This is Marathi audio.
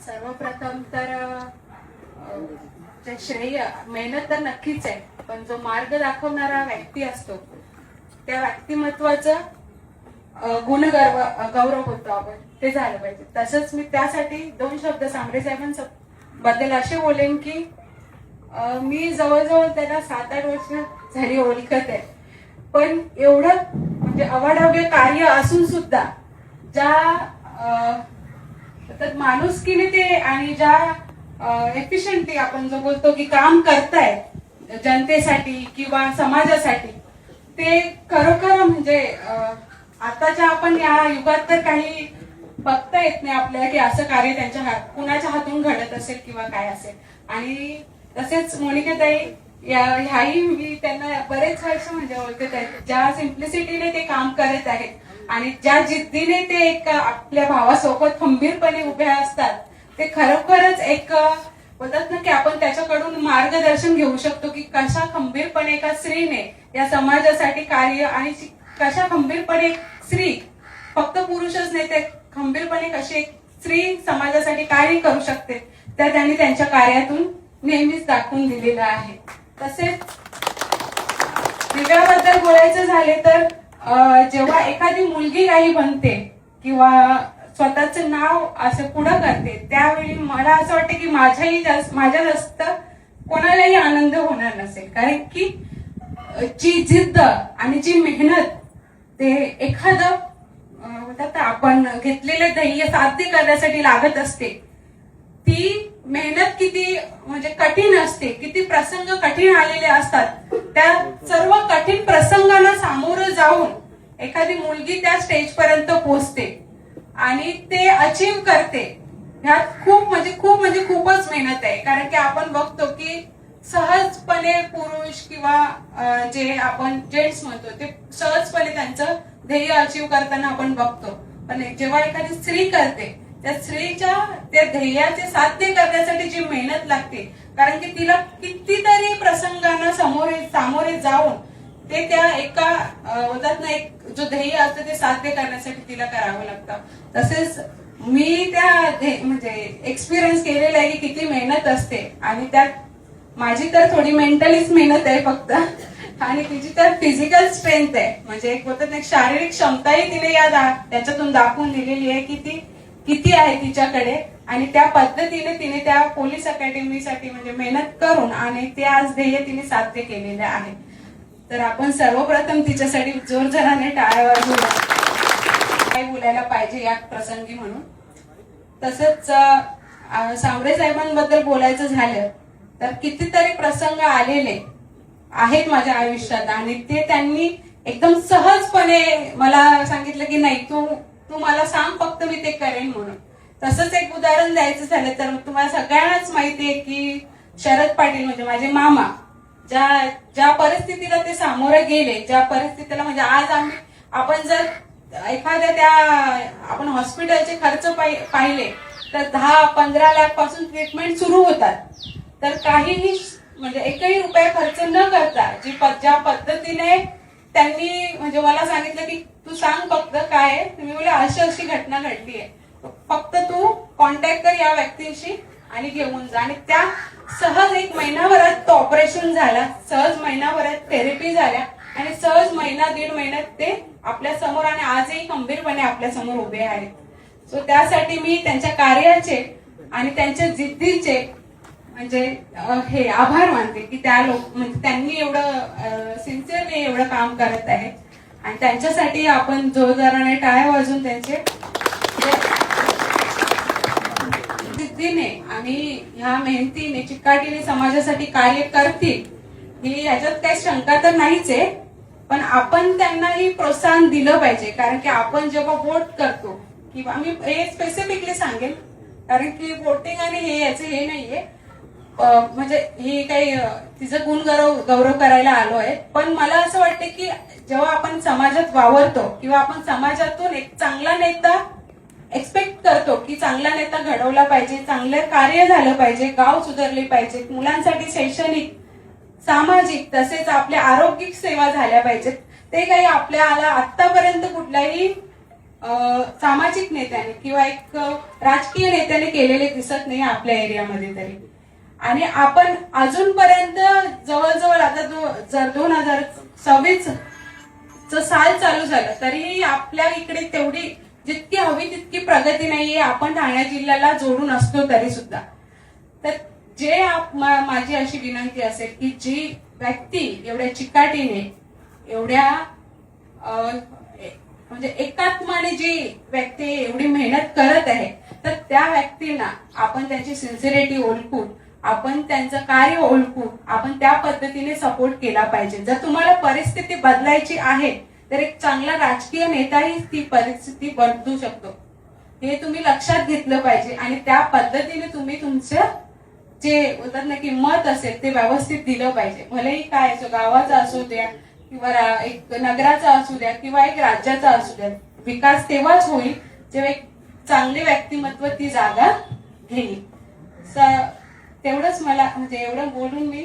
सर्वप्रथम तर जे श्रेय मेहनत तर नक्कीच आहे, पण जो मार्ग दाखवणारा व्यक्ती असतो त्या व्यक्तिमत्वाचं गौरव होतो आपण, ते झालं पाहिजे. तसंच मी त्यासाठी दोन शब्द सांबरे साहेबांबद्दल असे बोलेन की मी जवळजवळ त्याला 7-8 वर्ष झाली ओळखत आहे, पण एवढं म्हणजे अवाढव्य कार्य असून सुद्धा ज्या माणुसकीने ते आणि ज्या एफिशियंटली आपण जो बोलतो की काम करताय जनतेसाठी किंवा समाजासाठी, ते खरोखर म्हणजे आताच्या आपण या युगात तर काही बघता येत नाही आपल्याला की असं कार्य त्यांच्या कुणाच्या हातून घडत असेल किंवा काय असेल. आणि तसेच मोनिकाताई ह्याही मी त्यांना बरेच वर्ष म्हणजे ओळखत आहेत, ज्या सिम्प्लिसिटीने ते काम करत आहेत आणि ज्या जिद्दीने ते एक आपल्या भावासोबत खंबीरपणे उभे असतात, ते खरोखरच एक बोलतात ना की आपण त्याच्याकडून मार्गदर्शन घेऊ शकतो की कशा खंबीरपणे एका स्त्रीने या समाजासाठी कार्य आणि कशा खंबीरपणे स्त्री, फक्त पुरुषच नाही, ते खंबीरपणे कशी एक स्त्री समाजासाठी कार्य करू शकते, तर त्यांनी त्यांच्या कार्यातून नेहमीच दाखवून दिलेलं आहे. तसेच दिव्याबद्दल बोलायचं झाले तर जेव्हा एखादी मुलगी काही बनते किंवा स्वतःचं नाव असं पुढं करते, त्यावेळी मला असं वाटतं की माझ्या जास्त कोणालाही आनंद होणार नसेल, कारण की जी जिद्द आणि जी मेहनत ते एखादं आपण घेतलेले ध्येय साध्य करण्यासाठी लागत असते, ती मेहनत किती म्हणजे कठीण असते, किती प्रसंग कठीण आलेले असतात, त्या सर्व कठीण प्रसंगांना सामोरं जाऊन एखादी मुलगी त्या स्टेज पर्यंत पोहोचते आणि ते अचीव करते. ह्यात खूपच मेहनत आहे, कारण की आपण बघतो की सहजपणे पुरुष किंवा जे आपण जेंट्स म्हणतो ते सहजपणे त्यांचं ध्येय अचीव करताना आपण बघतो, पण जेव्हा एखादी स्त्री करते त्या स्त्रीच्या त्या ध्येयाचे साध्य करण्यासाठी जी मेहनत लागते, कारण की तिला कितीतरी प्रसंगांना सामोरे जाऊन ते त्या एका होतात ना, एक जो ध्येय असतं ते साध्य करण्यासाठी तिला करावं लागतं. तसेच मी त्या म्हणजे एक्सपिरियन्स केलेला आहे की किती मेहनत असते, आणि त्यात माझी तर थोडी मेंटलीच मेहनत आहे फक्त, आणि तिची तर फिजिकल स्ट्रेंथ आहे, म्हणजे एक होतं ना शारीरिक क्षमताही तिने त्याच्यातून दाखवून दिलेली आहे की ती किती आहे तिच्याकडे, आणि त्या पद्धतीने तिने त्या पोलीस अकॅडमीसाठी म्हणजे मेहनत करून आणि ते आज ध्येय तिने साध्य केलेले आहे. तर आपण सर्वप्रथम तिच्यासाठी जोरजोराने टाळ्या वाजवूया, काय बोलायला पाहिजे या प्रसंगी म्हणून. तसंच सांबरे साहेबांबद्दल बोलायचं झालं तर कितीतरी प्रसंग आलेले आहेत माझ्या आयुष्यात, आणि ते त्यांनी एकदम सहजपणे मला सांगितलं की नाही, तू मला सांग, फक्त मी ते करेन म्हणून. तसंच एक उदाहरण द्यायचं झालं तर तुम्हाला सगळ्यांनाच माहिती आहे की शरद पाटील म्हणजे माझे मामा ज्या परिस्थितीला ते सामोरे गेले, ज्या परिस्थितीला म्हणजे आज आपण जर एखाद्या आपण हॉस्पिटलचे खर्च पाहिले तर 10-15 लाख पासून ट्रीटमेंट सुरू होतात, तर काहीही म्हणजे एकही रुपया खर्च न करता ज्या पद्धतीने त्यांनी म्हणजे मला सांगितलं की तू सांग फक्त काय आहे, तुम्ही बोले अशी घटना घडली आहे, फक्त तू कॉन्टॅक्ट कर या व्यक्तींशी आणि घेऊन जा. आणि त्या सहज 1 महिनाभरात तो ऑपरेशन झाला, सहज महिनाभरात थेरपी झाल्या, आणि सहज 1-1.5 महिन्यात ते आपल्या समोर आणि आजही खंबीरपणे आपल्या समोर उभे आहेत. सो त्यासाठी मी त्यांच्या कार्याचे आणि त्यांच्या जिद्दीचे म्हणजे हे आभार मानते की म्हणजे त्यांनी एवढं सिन्सिअरली एवढं काम करत आहेत, आणि त्यांच्यासाठी आपण जोरदाराने टाळ्या वाजून त्यांचे जिद्दीने आणि ह्या मेहनतीने चिकाटीने समाजासाठी कार्य करतील ही ह्याच्यात काही शंका तर नाहीच आहे, पण आपण त्यांनाही प्रोत्साहन दिलं पाहिजे. कारण की आपण जेव्हा वोट करतो, किंवा मी हे स्पेसिफिकली सांगेन कारण की वोटिंग आणि हे याचं हे नाहीये, म्हणजे हे काही तिचं गौरव करायला आलो आहे, पण मला असं वाटतं की जेव्हा आपण समाजात वावरतो किंवा आपण समाजातून एक चांगला नेता एक्सपेक्ट करतो की चांगला नेता घडवला पाहिजे, चांगलं कार्य झालं पाहिजे, गाव सुधारले पाहिजे, मुलांसाठी शैक्षणिक, सामाजिक तसेच आपल्या आरोग्यिक सेवा झाल्या पाहिजेत, ते काही आपल्याला आतापर्यंत कुठल्याही सामाजिक नेत्याने किंवा एक राजकीय नेत्याने केलेले दिसत नाही आपल्या एरियामध्ये तरी. आणि आपण अजूनपर्यंत जवळजवळ आता जर 2026 साल चालू झालं तरीही आपल्या इकडे तेवढी जितकी हवी तितकी प्रगती नाहीये. आपण ठाणे जिल्ह्याला जोडून असतो तरी सुद्धा. तर जे माझी अशी विनंती असेल की जी व्यक्ती एवढ्या चिकाटीने एवढ्या म्हणजे एकात्माने जी व्यक्ती एवढी मेहनत करत आहे तर त्या व्यक्तींना आपण त्यांची सिन्सिरिटी ओळखून आपण त्यांचं कार्य ओळखून आपण त्या पद्धतीने सपोर्ट केला पाहिजे. जर तुम्हाला परिस्थिती बदलायची आहे तर एक चांगला राजकीय नेताही ती परिस्थिती बदलू शकतो हे तुम्ही लक्षात घेतलं पाहिजे. आणि त्या पद्धतीने तुम्ही तुमचं जे बोलतात ना की मत असेल ते व्यवस्थित दिलं पाहिजे. भलेही काय असो, गावाचा असू द्या किंवा एक नगराचा असू द्या किंवा एक राज्याचा असू द्या. विकास तेव्हाच होईल जेव्हा एक चांगले व्यक्तिमत्व ती जागा घेईल. तेवढंच मला म्हणजे एवढं बोलून मी